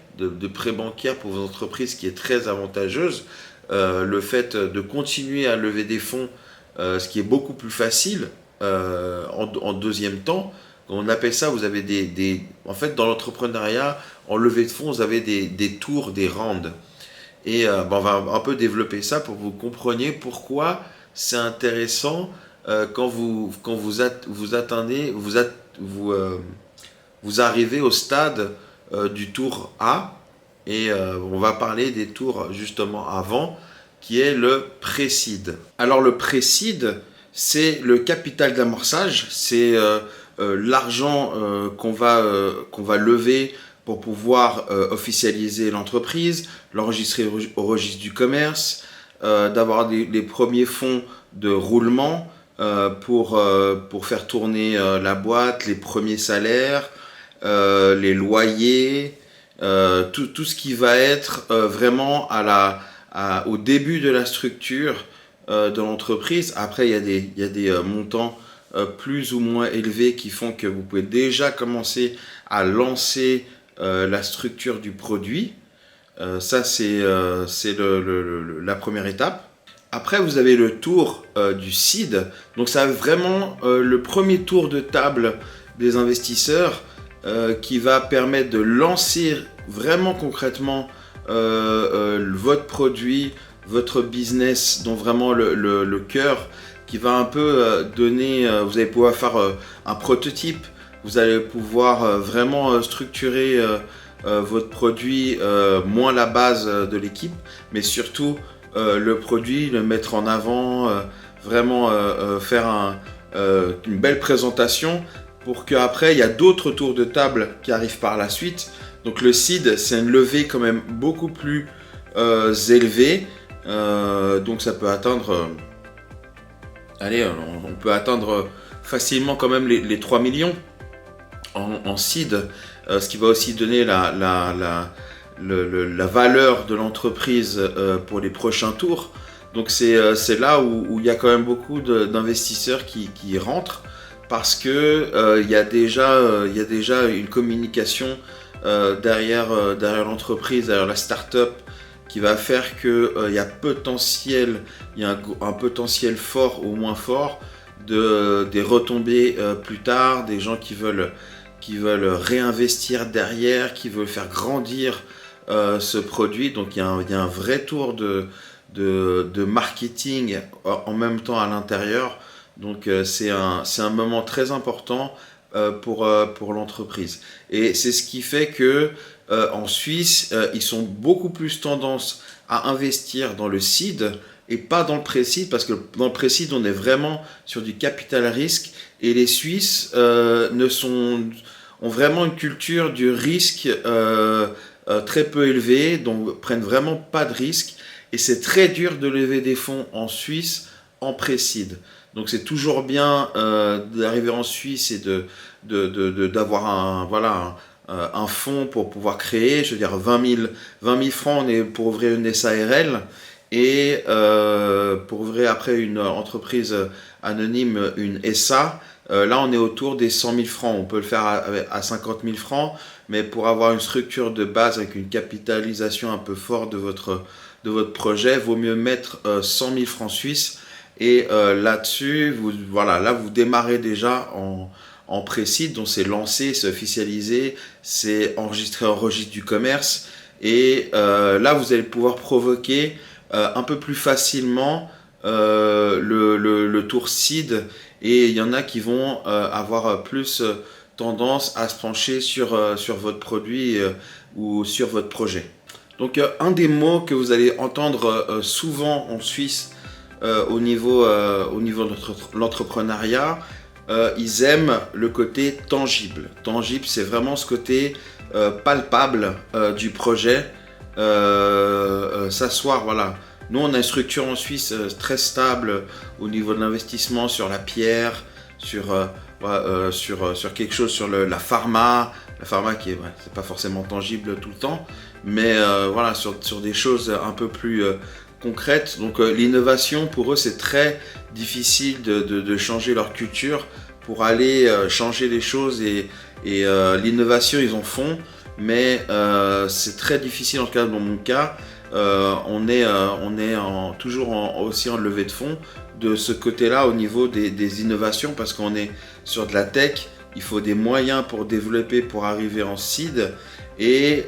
bancaire pour vos entreprises qui est très avantageuse. le fait de continuer à lever des fonds, ce qui est beaucoup plus facile en deuxième temps. On appelle ça, vous avez en fait, dans l'entrepreneuriat, en levée de fonds, vous avez des tours, des rounds. Et on va un peu développer ça pour que vous compreniez pourquoi c'est intéressant quand vous arrivez au stade du tour A. Et on va parler des tours justement avant, qui est le pré-seed. Alors le pré-seed, c'est le capital d'amorçage, c'est l'argent qu'on va lever pour pouvoir officialiser l'entreprise, l'enregistrer au registre du commerce, d'avoir les premiers fonds de roulement pour faire tourner la boîte, les premiers salaires, les loyers, tout ce qui va être vraiment au début de la structure de l'entreprise. Après, il y a des montants plus ou moins élevés qui font que vous pouvez déjà commencer à lancer la structure du produit. Ça, c'est la première étape. Après, vous avez le tour du seed. Donc, ça vraiment le premier tour de table des investisseurs qui va permettre de lancer vraiment concrètement votre produit, votre business, dont vraiment le cœur, qui va un peu donner, vous allez pouvoir faire un prototype, vous allez pouvoir vraiment structurer votre produit, moins la base de l'équipe, mais surtout le produit, le mettre en avant, vraiment faire une belle présentation pour qu'après il y a d'autres tours de table qui arrivent par la suite. Donc le seed, c'est une levée quand même beaucoup plus élevée, donc ça peut atteindre, on peut atteindre facilement quand même les 3 millions en seed, ce qui va aussi donner la valeur de l'entreprise pour les prochains tours. Donc c'est là où il y a quand même beaucoup d'investisseurs qui rentrent, parce que il y a déjà une communication derrière l'entreprise, derrière la start-up, qui va faire qu'il y a un potentiel fort ou moins fort des retombées plus tard, des gens qui veulent réinvestir derrière, qui veulent faire grandir ce produit. Donc il y a un vrai tour de marketing en même temps à l'intérieur. Donc c'est un moment très important pour l'entreprise. Et c'est ce qui fait que en Suisse, ils sont beaucoup plus tendance à investir dans le seed et pas dans le pré-seed, parce que dans le pré-seed, on est vraiment sur du capital risque, et les Suisses ont vraiment une culture du risque très peu élevée, donc prennent vraiment pas de risque, et c'est très dur de lever des fonds en Suisse en pré-seed. Donc c'est toujours bien d'arriver en Suisse et d'avoir un fonds pour pouvoir créer. Je veux dire, 20 000 francs pour ouvrir une SARL, et pour ouvrir après une entreprise anonyme, une SA. Là, on est autour des 100 000 francs. On peut le faire à 50 000 francs, mais pour avoir une structure de base avec une capitalisation un peu forte de votre projet, vaut mieux mettre 100 000 francs suisses. Et là-dessus, vous démarrez déjà en pré-seed, donc c'est lancé, c'est officialisé, c'est enregistré au registre du commerce. Et là, vous allez pouvoir provoquer un peu plus facilement le tour seed, et il y en a qui vont avoir plus tendance à se pencher sur votre produit ou sur votre projet. Donc un des mots que vous allez entendre souvent en Suisse au niveau de l'entrepreneuriat, ils aiment le côté tangible. Tangible, c'est vraiment ce côté palpable du projet. S'asseoir, voilà. Nous, on a une structure en Suisse très stable au niveau de l'investissement sur la pierre, sur quelque chose, sur la pharma. La pharma qui c'est pas forcément tangible tout le temps, mais sur des choses un peu plus concrètes. Donc l'innovation, pour eux, c'est très difficile de changer leur culture pour aller changer les choses, et l'innovation, ils en font, mais c'est très difficile, en tout cas dans mon cas, aussi en levée de fonds de ce côté-là au niveau des innovations, parce qu'on est sur de la tech, il faut des moyens pour développer, pour arriver en seed, et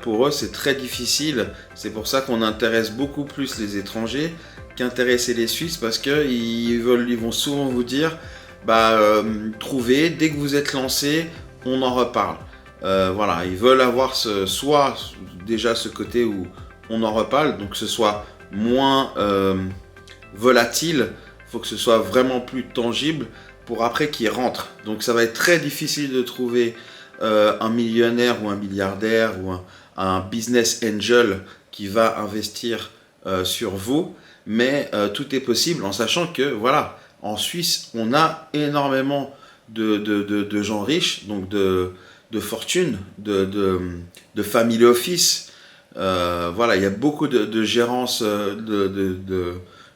pour eux c'est très difficile. C'est pour ça qu'on intéresse beaucoup plus les étrangers qu'intéresser les Suisses, parce qu'ils vont souvent vous dire trouvez, dès que vous êtes lancé, on en reparle. Voilà, ils veulent avoir soit déjà ce côté où on en reparle, donc que ce soit moins volatile, il faut que ce soit vraiment plus tangible pour après qu'ils rentrent. Donc ça va être très difficile de trouver un millionnaire ou un milliardaire ou un business angel qui va investir sur vous, mais tout est possible en sachant que voilà, en Suisse, on a énormément de gens riches, donc de fortune, de family office. Voilà, il y a beaucoup de gérance,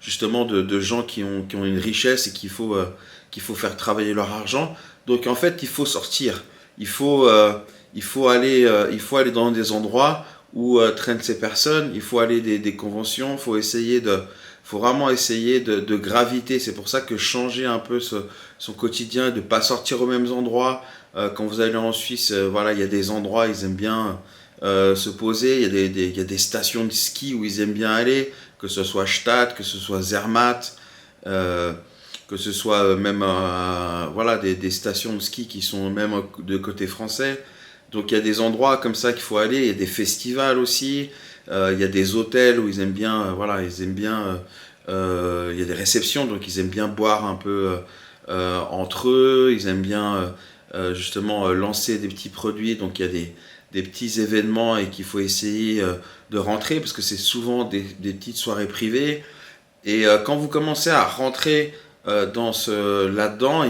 justement de gens qui ont une richesse et qu'il faut faire travailler leur argent. Donc en fait, il faut sortir. Il faut aller dans des endroits où traînent ces personnes. Il faut aller des conventions. Faut vraiment essayer de graviter. C'est pour ça que changer un peu son quotidien, de ne pas sortir aux mêmes endroits. Quand vous allez en Suisse, voilà, il y a des endroits, ils aiment bien se poser. Il y a des stations de ski où ils aiment bien aller, que ce soit Stade, que ce soit Zermatt, que ce soit même voilà, des stations de ski qui sont même de côté français. Donc il y a des endroits comme ça qu'il faut aller. Il y a des festivals aussi. Il y a des hôtels où ils aiment bien, voilà, ils aiment bien. Il y a des réceptions, donc ils aiment bien boire un peu entre eux. Ils aiment bien justement lancer des petits produits. Donc il y a des petits événements et qu'il faut essayer de rentrer parce que c'est souvent des petites soirées privées. Et quand vous commencez à rentrer là-dedans,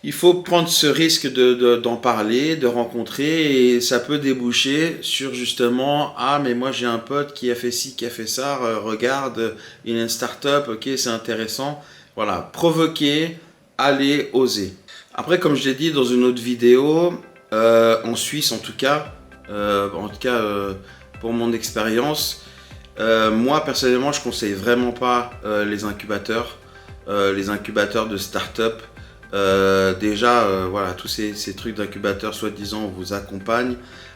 il faut prendre ce risque d'en parler, de rencontrer, et ça peut déboucher sur justement ah mais moi j'ai un pote qui a fait ci, qui a fait ça, regarde, il a une start-up, ok c'est intéressant. Voilà, provoquer, aller, oser. Après comme je l'ai dit dans une autre vidéo, en Suisse en tout cas, pour mon expérience, moi personnellement je conseille vraiment pas les incubateurs de start-up. Déjà, voilà, tous ces trucs d'incubateur, soi-disant, on vous accompagne.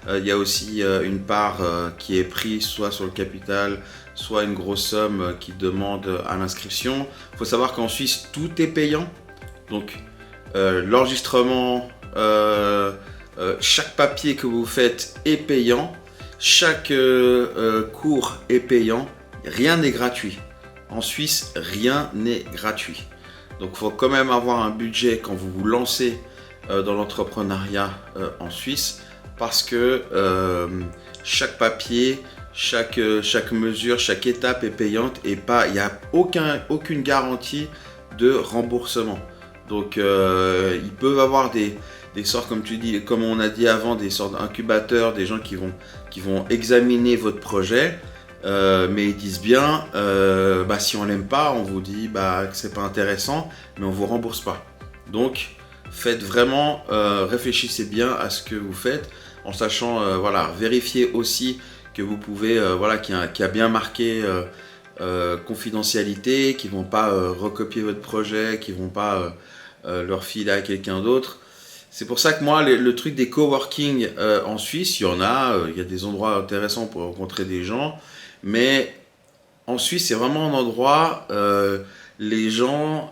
Il y a aussi une part qui est prise soit sur le capital, soit une grosse somme qui demande à l'inscription. Il faut savoir qu'en Suisse, tout est payant. Donc, l'enregistrement, chaque papier que vous faites est payant. Chaque cours est payant. Rien n'est gratuit. En Suisse, rien n'est gratuit. Donc il faut quand même avoir un budget quand vous vous lancez dans l'entrepreneuriat en Suisse, parce que chaque papier, chaque mesure, chaque étape est payante et il n'y a aucune garantie de remboursement. Donc ils peuvent avoir des sortes, comme tu dis, comme on a dit avant, des sortes d'incubateurs, des gens qui vont examiner votre projet. Mais ils disent bien, si on l'aime pas, on vous dit que c'est pas intéressant, mais on vous rembourse pas. Donc, faites vraiment, réfléchissez bien à ce que vous faites, en sachant, voilà, vérifiez aussi que vous pouvez, voilà, qu'il y a bien marqué confidentialité, qu'ils vont pas recopier votre projet, qu'ils vont pas leur filer à quelqu'un d'autre. C'est pour ça que moi, le truc des coworking en Suisse, il y en a, il y a des endroits intéressants pour rencontrer des gens. Mais en Suisse, c'est vraiment un endroit, les gens,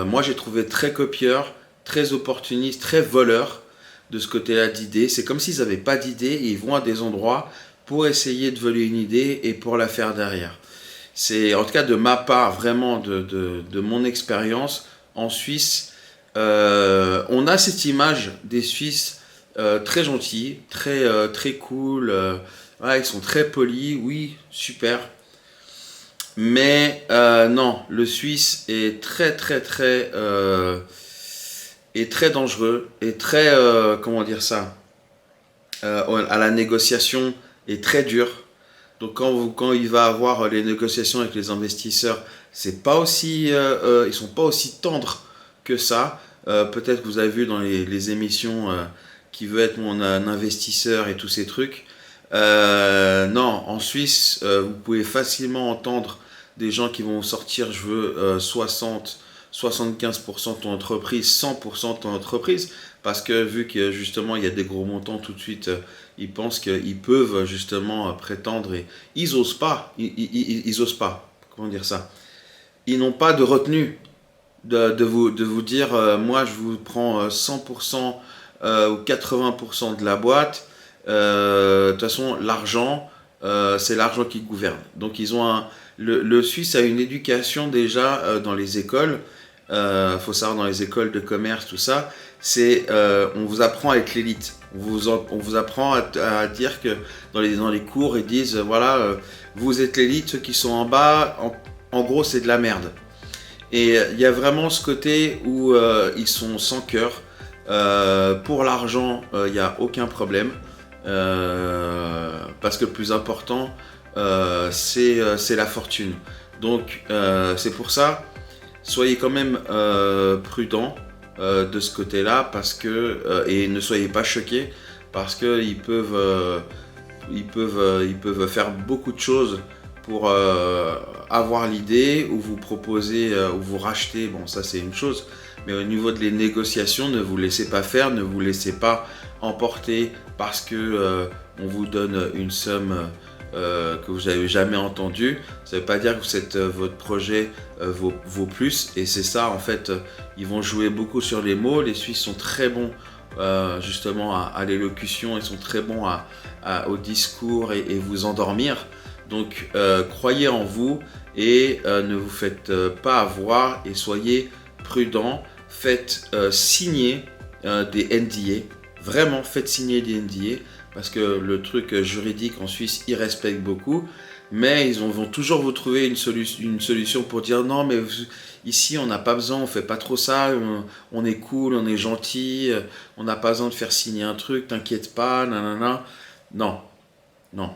moi j'ai trouvé très copieurs, très opportunistes, très voleurs de ce côté-là d'idées. C'est comme s'ils n'avaient pas d'idées et ils vont à des endroits pour essayer de voler une idée et pour la faire derrière. C'est en tout cas de ma part, vraiment de mon expérience, en Suisse, on a cette image des Suisses très gentils, très cool. Ouais, ils sont très polis, oui, super. Mais non, le Suisse est très dangereux et très, comment dire ça, à la négociation est très dur. Donc quand il va avoir les négociations avec les investisseurs, c'est pas aussi, ils sont pas aussi tendres que ça. Peut-être que vous avez vu dans les émissions qui veut être mon investisseur et tous ces trucs. Non, en Suisse, vous pouvez facilement entendre des gens qui vont sortir, je veux 75% de ton entreprise, 100% de ton entreprise, parce que vu que justement il y a des gros montants tout de suite, ils pensent qu'ils peuvent justement prétendre et ils osent pas, ils osent pas, comment dire ça, ils n'ont pas de retenue de vous dire moi je vous prends 100% ou 80% de la boîte. De toute façon, l'argent, c'est l'argent qui gouverne. Donc, le Suisse a une éducation déjà dans les écoles. Faut savoir, dans les écoles de commerce, tout ça, on vous apprend à être l'élite. On vous apprend à dire que dans les cours, ils disent voilà, vous êtes l'élite, ceux qui sont en bas, en gros, c'est de la merde. Et il y a vraiment ce côté où ils sont sans cœur. Pour l'argent, il n'y a aucun problème. Parce que le plus important, c'est la fortune. Donc, c'est pour ça, soyez quand même prudents de ce côté-là, parce que et ne soyez pas choqués, parce que ils peuvent faire beaucoup de choses pour avoir l'idée ou vous proposer ou vous racheter. Bon, ça c'est une chose, mais au niveau des négociations, ne vous laissez pas faire, ne vous laissez pas emporter parce que on vous donne une somme que vous n'avez jamais entendue. Ça ne veut pas dire que votre projet vaut plus, et c'est ça en fait. Ils vont jouer beaucoup sur les mots. Les Suisses sont très bons justement à l'élocution, ils sont très bons au discours et vous endormir. Donc croyez en vous et ne vous faites pas avoir et soyez prudents. Faites signer des NDA. Vraiment, faites signer des NDA, parce que le truc juridique en Suisse, ils respectent beaucoup, mais ils vont toujours vous trouver une solution pour dire non, mais ici on n'a pas besoin, on fait pas trop ça, on est cool, on est gentil, on n'a pas besoin de faire signer un truc, t'inquiète pas, nanana. Non, non.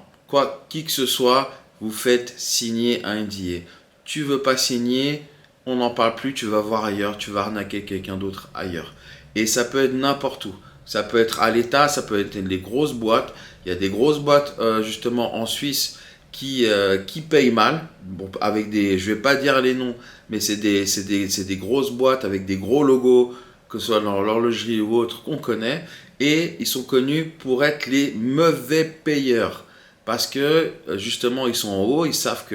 Qui que ce soit, vous faites signer un NDA. Tu veux pas signer, on n'en parle plus, tu vas voir ailleurs, tu vas arnaquer quelqu'un d'autre ailleurs. Et ça peut être n'importe où. Ça peut être à l'État, ça peut être les grosses boîtes. Il y a des grosses boîtes justement en Suisse qui payent mal. Bon, je vais pas dire les noms, mais c'est des grosses boîtes avec des gros logos, que ce soit dans l'horlogerie ou autre, qu'on connaît. Et ils sont connus pour être les mauvais payeurs. Parce que justement, ils sont en haut, ils savent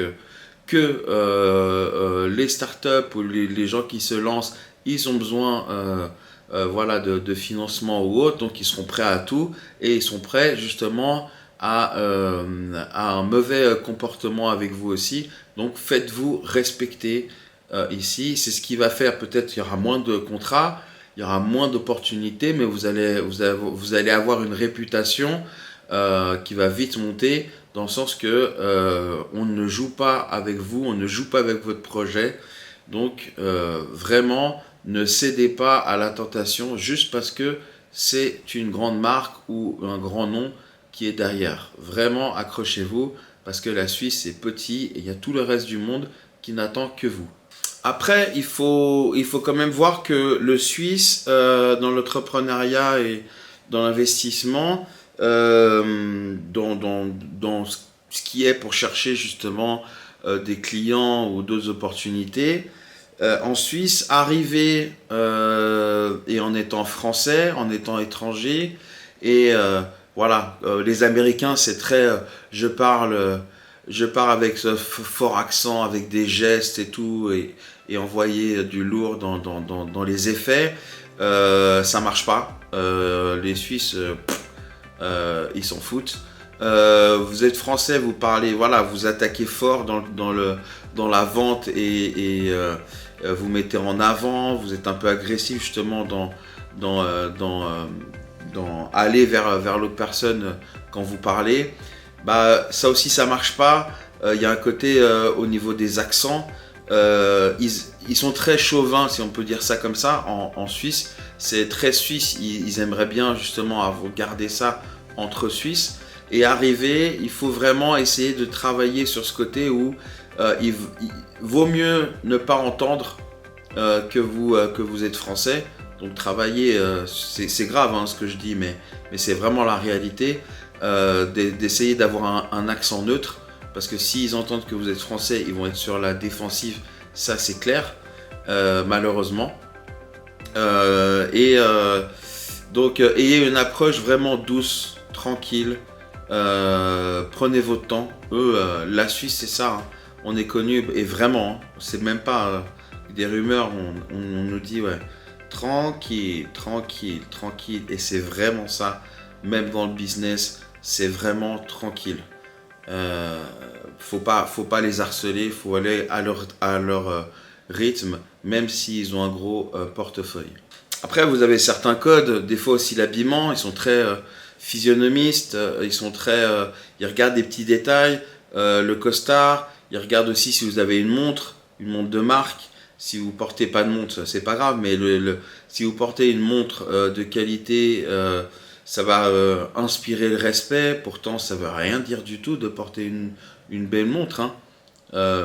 que les startups ou les gens qui se lancent, ils ont besoin de financement ou autre, donc ils seront prêts à tout et ils sont prêts justement à un mauvais comportement avec vous aussi. Donc faites-vous respecter ici. C'est ce qui va faire, peut-être il y aura moins de contrats, il y aura moins d'opportunités, mais vous allez avoir une réputation qui va vite monter, dans le sens que on ne joue pas avec vous, on ne joue pas avec votre projet. Donc vraiment, ne cédez pas à la tentation juste parce que c'est une grande marque ou un grand nom qui est derrière. Vraiment, accrochez-vous, parce que la Suisse c'est petit et il y a tout le reste du monde qui n'attend que vous. Après, il faut quand même voir que le Suisse, dans l'entrepreneuriat et dans l'investissement, dans ce qui est pour chercher justement des clients ou d'autres opportunités, en Suisse, arriver et en étant français, en étant étranger, et les Américains, c'est très, je parle avec ce fort accent, avec des gestes et tout, et envoyer du lourd dans les effets, ça marche pas. Les Suisses, ils s'en foutent. Vous êtes français, vous parlez, vous attaquez fort dans la vente et vous mettez en avant, vous êtes un peu agressif justement dans aller vers l'autre personne quand vous parlez. Ça aussi ça marche pas. Il y a un côté au niveau des accents, ils sont très chauvins, si on peut dire ça comme ça, en Suisse. C'est très suisse, ils aimeraient bien justement garder ça entre Suisses. Et arriver, il faut vraiment essayer de travailler sur ce côté où il vaut mieux ne pas entendre que vous êtes français. Donc travailler, c'est grave ce que je dis, mais c'est vraiment la réalité. d'essayer d'avoir un accent neutre, parce que s'ils entendent que vous êtes français, ils vont être sur la défensive, ça c'est clair, malheureusement. Donc ayez une approche vraiment douce, tranquille, prenez votre temps. La Suisse c'est ça, hein. On est connu, et vraiment, hein, c'est même pas des rumeurs, on nous dit ouais, tranquille, tranquille, tranquille, et c'est vraiment ça, même dans le business, c'est vraiment tranquille. Faut pas les harceler, faut aller à leur rythme, même s'ils ont un gros portefeuille. Après, vous avez certains codes, des fois aussi l'habillement, ils sont très physionomistes, ils regardent des petits détails, le costard, ils regardent aussi si vous avez une montre de marque. Si vous portez pas de montre, c'est pas grave, mais si vous portez une montre de qualité, ça va inspirer le respect. Pourtant, ça veut rien dire du tout de porter une belle montre, hein.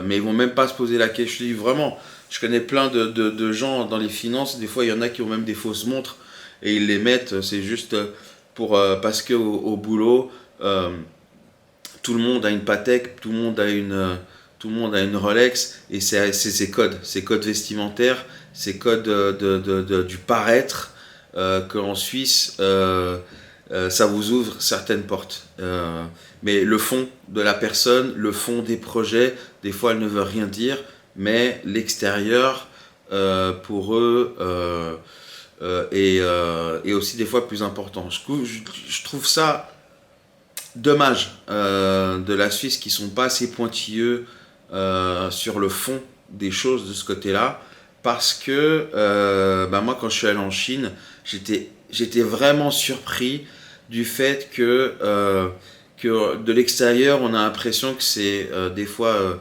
Mais ils vont même pas se poser la question. Je dis vraiment, je connais plein de gens dans les finances. Des fois, il y en a qui ont même des fausses montres et ils les mettent. C'est juste parce que au boulot, tout le monde a une Patek, tout le monde a une Rolex, et c'est ces codes vestimentaires, ces codes du paraître, qu'en Suisse, ça vous ouvre certaines portes. Mais le fond de la personne, le fond des projets, des fois elle ne veut rien dire, mais l'extérieur, pour eux, est aussi des fois plus important. Je trouve ça dommage de la Suisse qui sont pas assez pointilleux sur le fond des choses de ce côté-là, parce que moi quand je suis allé en Chine, j'étais vraiment surpris du fait que de l'extérieur on a l'impression que c'est des fois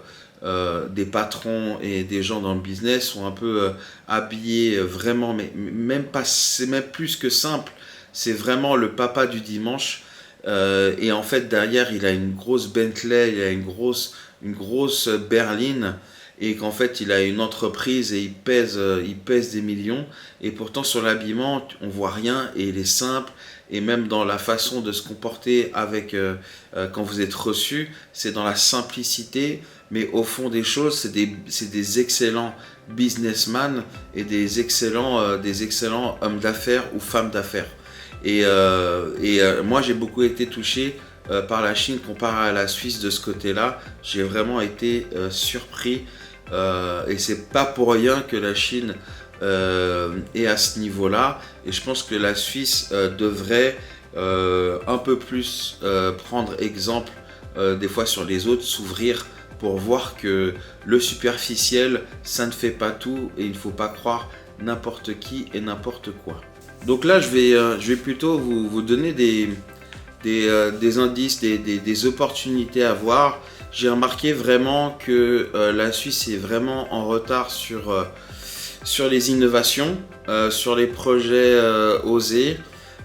des patrons et des gens dans le business sont un peu habillés vraiment, mais même pas, c'est même plus que simple, c'est vraiment le papa du dimanche. Et en fait derrière il a une grosse Bentley, il a une grosse berline, et qu'en fait il a une entreprise et il pèse des millions, et pourtant sur l'habillement on voit rien, et il est simple, et même dans la façon de se comporter quand vous êtes reçu, c'est dans la simplicité, mais au fond des choses c'est des excellents businessmen et des excellents hommes d'affaires ou femmes d'affaires. Moi j'ai beaucoup été touché par la Chine comparé à la Suisse de ce côté-là. J'ai vraiment été surpris, et c'est pas pour rien que la Chine est à ce niveau-là, et je pense que la Suisse devrait un peu plus prendre exemple des fois sur les autres, s'ouvrir pour voir que le superficiel ça ne fait pas tout, et il ne faut pas croire n'importe qui et n'importe quoi. Donc là je vais plutôt vous donner des indices, des opportunités à voir. J'ai remarqué vraiment que la Suisse est vraiment en retard sur les innovations, sur les projets osés.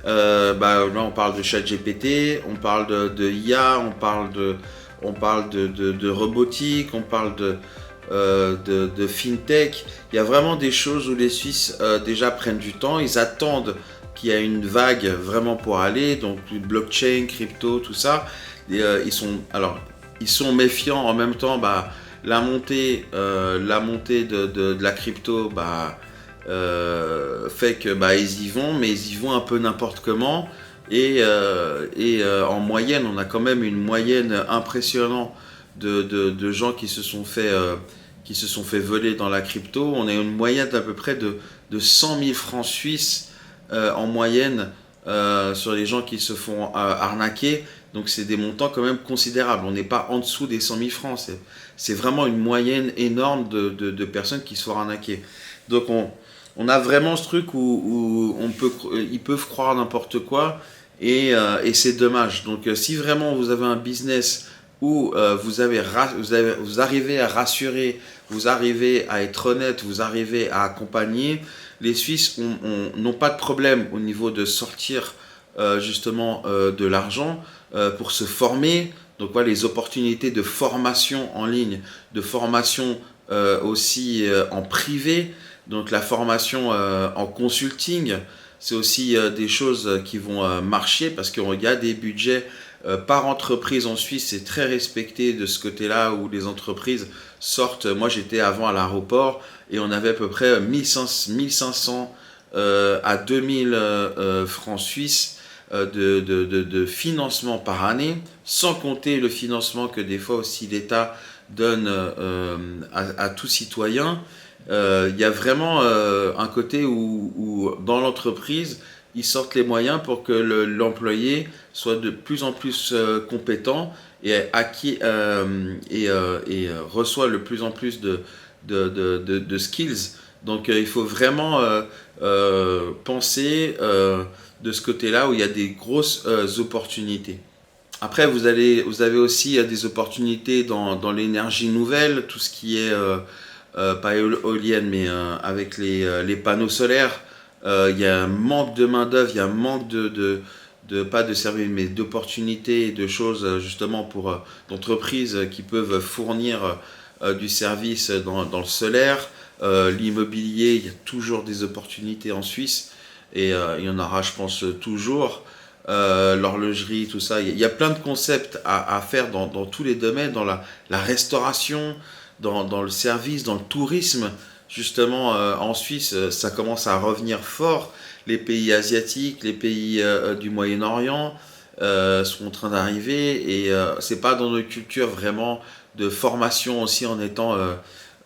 Là on parle de ChatGPT, on parle de IA, on parle de robotique, on parle de fintech. Il y a vraiment des choses où les Suisses déjà prennent du temps, ils attendent qu'il y a une vague vraiment pour aller, donc blockchain, crypto, tout ça. Et, ils sont méfiants en même temps. La montée de la crypto fait que ils y vont, mais ils y vont un peu n'importe comment. Et en moyenne, on a quand même une moyenne impressionnante de gens qui se sont fait voler dans la crypto. On a une moyenne d'à peu près de 100 000 francs suisses en moyenne sur les gens qui se font arnaquer. Donc c'est des montants quand même considérables. On n'est pas en dessous des 100 000 francs. C'est vraiment une moyenne énorme de personnes qui se font arnaquer. Donc on a vraiment ce truc où ils peuvent croire n'importe quoi, et c'est dommage. Donc si vraiment vous avez un business où vous arrivez à rassurer, vous arrivez à être honnête, vous arrivez à accompagner, les Suisses n'ont pas de problème au niveau de sortir justement de l'argent pour se former. Donc voilà, les opportunités de formation en ligne, de formation aussi en privé, donc la formation en consulting, c'est aussi des choses qui vont marcher parce qu'il y a des budgets par entreprise en Suisse, c'est très respecté de ce côté-là où les entreprises sortent. Moi, j'étais avant à l'aéroport et on avait à peu près 1500 à 2000 francs suisses de financement par année, sans compter le financement que des fois aussi l'État donne à tout citoyen. Il y a vraiment un côté où dans l'entreprise, ils sortent les moyens pour que l'employé soit de plus en plus compétent et reçoit de plus en plus de skills. Donc il faut vraiment penser de ce côté-là où il y a des grosses opportunités. Après, vous avez aussi des opportunités dans l'énergie nouvelle, tout ce qui est, pas éolienne, mais avec les panneaux solaires. Il y a un manque de main-d'œuvre, il y a un manque pas de services, mais d'opportunités et de choses justement pour d'entreprises qui peuvent fournir du service dans le solaire. L'immobilier, il y a toujours des opportunités en Suisse et il y en aura, je pense, toujours. L'horlogerie, tout ça. Il y a plein de concepts à faire dans tous les domaines, dans la restauration, dans le service, dans le tourisme. Justement, en Suisse, ça commence à revenir fort. Les pays asiatiques, les pays du Moyen-Orient sont en train d'arriver et c'est pas dans nos cultures vraiment de formation aussi en étant...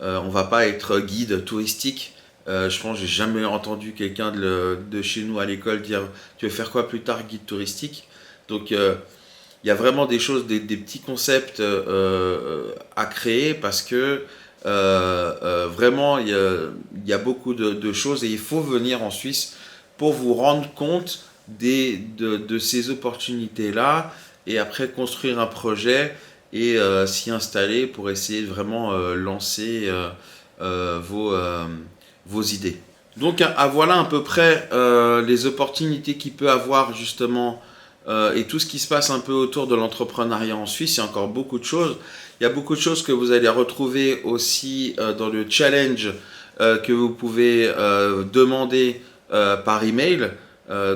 on va pas être guide touristique. Je pense que j'ai jamais entendu quelqu'un de chez nous à l'école dire tu veux faire quoi plus tard, guide touristique. Donc il y a vraiment des choses, des petits concepts à créer parce que vraiment il y a beaucoup de choses et il faut venir en Suisse pour vous rendre compte de ces opportunités-là et après construire un projet et s'y installer pour essayer de vraiment lancer vos idées. Donc voilà à peu près les opportunités qu'il peut avoir justement et tout ce qui se passe un peu autour de l'entrepreneuriat en Suisse. Il y a encore beaucoup de choses. Il y a beaucoup de choses que vous allez retrouver aussi dans le challenge que vous pouvez demander par email,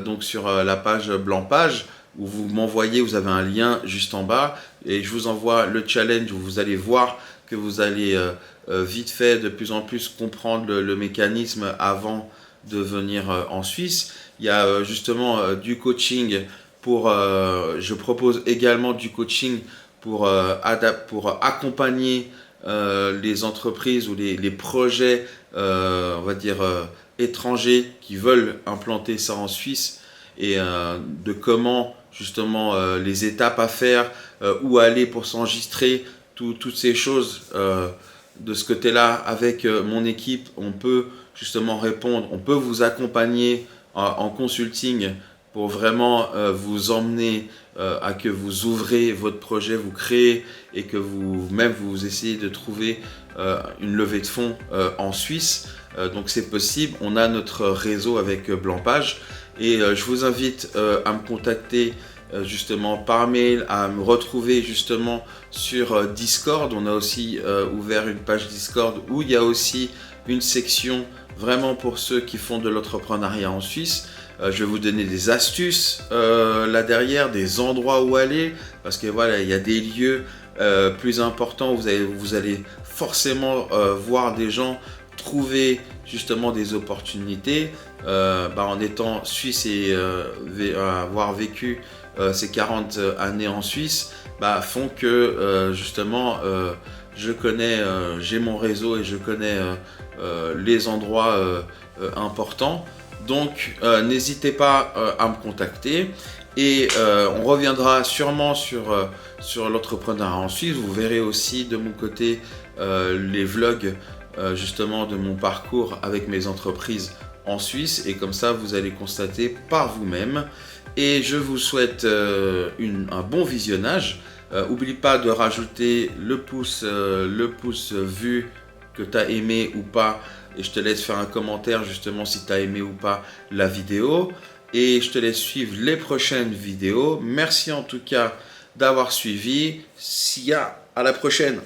donc sur la page Blancpage, où vous m'envoyez, vous avez un lien juste en bas, et je vous envoie le challenge où vous allez voir que vous allez vite fait de plus en plus comprendre le mécanisme avant de venir en Suisse. Il y a justement du coaching je propose également du coaching pour accompagner les entreprises ou les projets, on va dire, étrangers qui veulent implanter ça en Suisse et de comment justement les étapes à faire, où aller pour s'enregistrer, toutes ces choses. De ce côté-là, avec mon équipe, on peut justement répondre, on peut vous accompagner en consulting pour vraiment vous emmener à que vous ouvrez votre projet, vous créez et que vous essayez de trouver une levée de fonds en Suisse. Donc c'est possible, on a notre réseau avec Blancpage et je vous invite à me contacter justement par mail, à me retrouver justement sur Discord. On a aussi ouvert une page Discord où il y a aussi une section vraiment pour ceux qui font de l'entrepreneuriat en Suisse. Je vais vous donner des astuces là derrière, des endroits où aller, parce que voilà, il y a des lieux plus importants où vous allez forcément voir des gens trouver justement des opportunités. En étant suisse et avoir vécu ces 40 années en Suisse, font que justement je connais, j'ai mon réseau et je connais les endroits importants. Donc n'hésitez pas à me contacter et on reviendra sûrement sur l'entrepreneuriat en Suisse. Vous verrez aussi de mon côté les vlogs justement de mon parcours avec mes entreprises en Suisse et comme ça vous allez constater par vous-même. Et je vous souhaite un bon visionnage. N'oublie pas de rajouter le pouce vu que tu as aimé ou pas. Et je te laisse faire un commentaire justement si tu as aimé ou pas la vidéo. Et je te laisse suivre les prochaines vidéos. Merci en tout cas d'avoir suivi. À la prochaine.